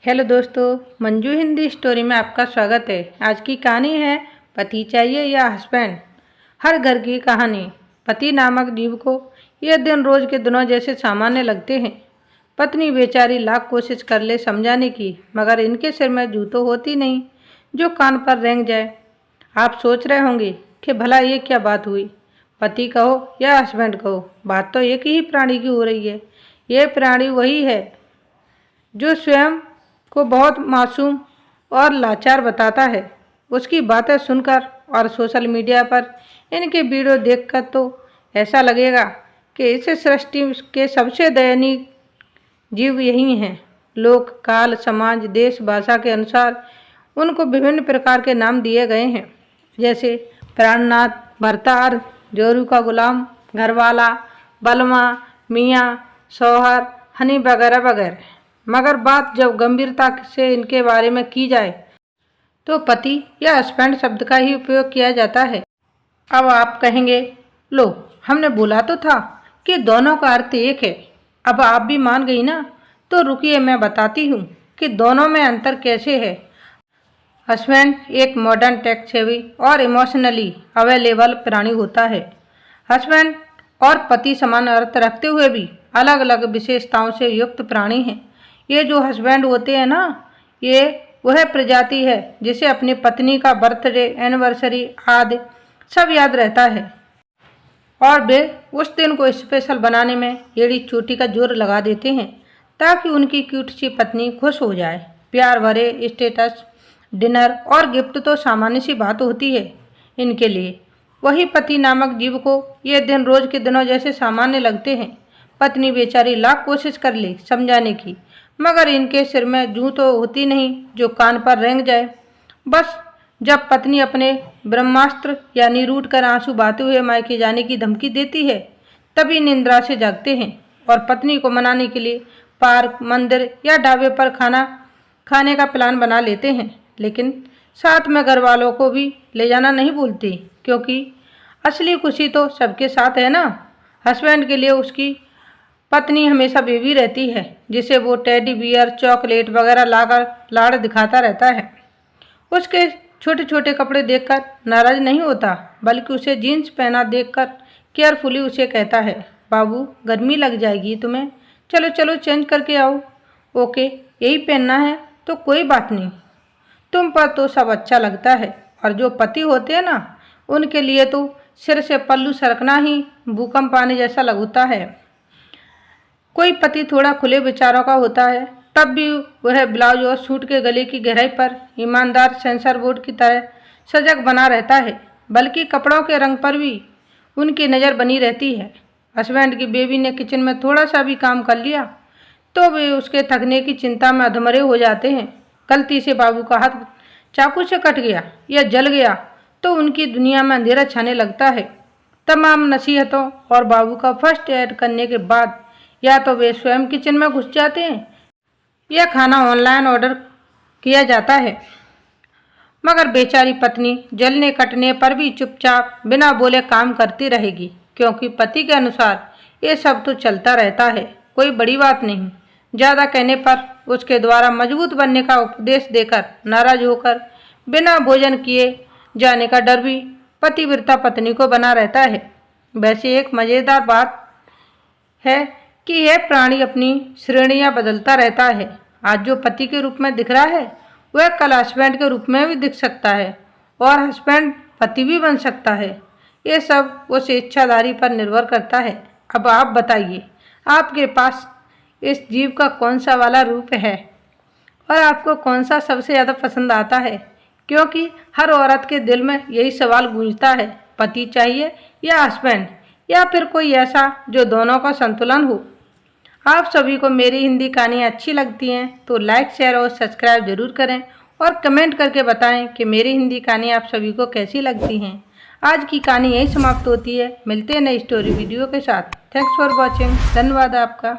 Hello दोस्तों, Manju Hindi story में आपका स्वागत है। आज की कहानी है पति चाहिए या हस्बैंड। हर घर की कहानी। पति नामक जीव को ये दिन रोज के दिनों जैसे सामान्य लगते हैं। पत्नी बेचारी लाख कोशिश कर ले समझाने की, मगर इनके सिर में जू तो होती नहीं जो कान पर रेंग जाए। आप सोच रहे होंगे कि भला ये क्या बात हुई। पति कहो या हस्बैंड कहो, बात तो एक ही प्राणी की हो रही है। ये प्राणी वही है जो स्वयं को बहुत मासूम और लाचार बताता है। उसकी बातें सुनकर और सोशल मीडिया पर इनके वीडियो देखकर तो ऐसा लगेगा कि इस सृष्टि के सबसे दयनीय जीव यही हैं। लोक, काल, समाज, देश, भाषा के अनुसार उनको विभिन्न प्रकार के नाम दिए गए हैं, जैसे प्राणनाथ, भरतार, जोरू का गुलाम, घरवाला, बलमा, मियाँ, शौहर, हनी वगैरह वगैरह। मगर बात जब गंभीरता से इनके बारे में की जाए तो पति या हस्बैंड शब्द का ही उपयोग किया जाता है। अब आप कहेंगे, लो हमने बोला तो था कि दोनों का अर्थ एक है। अब आप भी मान गई ना, तो रुकिए मैं बताती हूँ कि दोनों में अंतर कैसे है। हस्बैंड एक मॉडर्न, टेक सेवी और इमोशनली अवेलेबल प्राणी होता है। हस्बैंड और पति समान अर्थ रखते हुए भी अलग अलग विशेषताओं से युक्त प्राणी हैं। ये जो हस्बैंड होते हैं ना, ये वह प्रजाति है जिसे अपनी पत्नी का बर्थडे, एनिवर्सरी आदि सब याद रहता है और वे उस दिन को स्पेशल बनाने में एड़ी चोटी का जोर लगा देते हैं ताकि उनकी क्यूट सी पत्नी खुश हो जाए। प्यार भरे स्टेटस, डिनर और गिफ्ट तो सामान्य सी बात होती है इनके लिए। वही पति नामक जीव को ये दिन रोज के दिनों जैसे सामान्य लगते हैं। पत्नी बेचारी लाख कोशिश कर ले समझाने की, मगर इनके सिर में जूं तो होती नहीं जो कान पर रेंग जाए। बस जब पत्नी अपने ब्रह्मास्त्र यानी रूठ कर आंसू बहाते हुए मायके जाने की धमकी देती है, तभी निंद्रा से जागते हैं और पत्नी को मनाने के लिए पार्क, मंदिर या ढाबे पर खाना खाने का प्लान बना लेते हैं। लेकिन साथ में घर वालों को भी ले जाना नहीं भूलती, क्योंकि असली खुशी तो सबके साथ है ना। हस्बैंड के लिए उसकी पत्नी हमेशा बेबी रहती है, जिसे वो टेडी बियर, चॉकलेट वगैरह लाकर लाड़ दिखाता रहता है। उसके छोटे छोटे कपड़े देखकर नाराज नहीं होता, बल्कि उसे जीन्स पहना देखकर केयरफुली उसे कहता है, बाबू गर्मी लग जाएगी तुम्हें, चलो चलो चेंज करके आओ। ओके, यही पहनना है तो कोई बात नहीं, तुम पर तो सब अच्छा लगता है। और जो पति होते हैं ना, उनके लिए तो सिर से पल्लू सरकना ही भूकंप आने जैसा लगता है। कोई पति थोड़ा खुले विचारों का होता है, तब भी वह ब्लाउज और सूट के गले की गहराई पर ईमानदार सेंसर बोर्ड की तरह सजग बना रहता है, बल्कि कपड़ों के रंग पर भी उनकी नज़र बनी रहती है। हस्बैंड की बेबी ने किचन में थोड़ा सा भी काम कर लिया तो वे उसके थकने की चिंता में अधमरे हो जाते हैं। गलती से बाबू का हाथ चाकू से कट गया या जल गया तो उनकी दुनिया में अंधेरा छाने लगता है। तमाम नसीहतों और बाबू का फर्स्ट एड करने के बाद या तो वे स्वयं किचन में घुस जाते हैं या खाना ऑनलाइन ऑर्डर किया जाता है। मगर बेचारी पत्नी जलने कटने पर भी चुपचाप बिना बोले काम करती रहेगी, क्योंकि पति के अनुसार ये सब तो चलता रहता है, कोई बड़ी बात नहीं। ज़्यादा कहने पर उसके द्वारा मजबूत बनने का उपदेश देकर नाराज होकर बिना भोजन किए जाने का डर भी पतिव्रता पत्नी को बना रहता है। वैसे एक मज़ेदार बात है कि यह प्राणी अपनी श्रेणियां बदलता रहता है। आज जो पति के रूप में दिख रहा है, वह कल हस्बैंड के रूप में भी दिख सकता है और हस्बैंड पति भी बन सकता है। ये सब उस इच्छाधारी पर निर्भर करता है। अब आप बताइए, आपके पास इस जीव का कौन सा वाला रूप है और आपको कौन सा सबसे ज़्यादा पसंद आता है? क्योंकि हर औरत के दिल में यही सवाल गूंजता है, पति चाहिए या हस्बैंड, या फिर कोई ऐसा जो दोनों का संतुलन हो। आप सभी को मेरी हिंदी कहानियाँ अच्छी लगती हैं तो लाइक, शेयर और सब्सक्राइब जरूर करें और कमेंट करके बताएं कि मेरी हिंदी कहानी आप सभी को कैसी लगती हैं। आज की कहानी यही समाप्त होती है। मिलते हैं नई स्टोरी वीडियो के साथ। Thanks for watching. धन्यवाद आपका।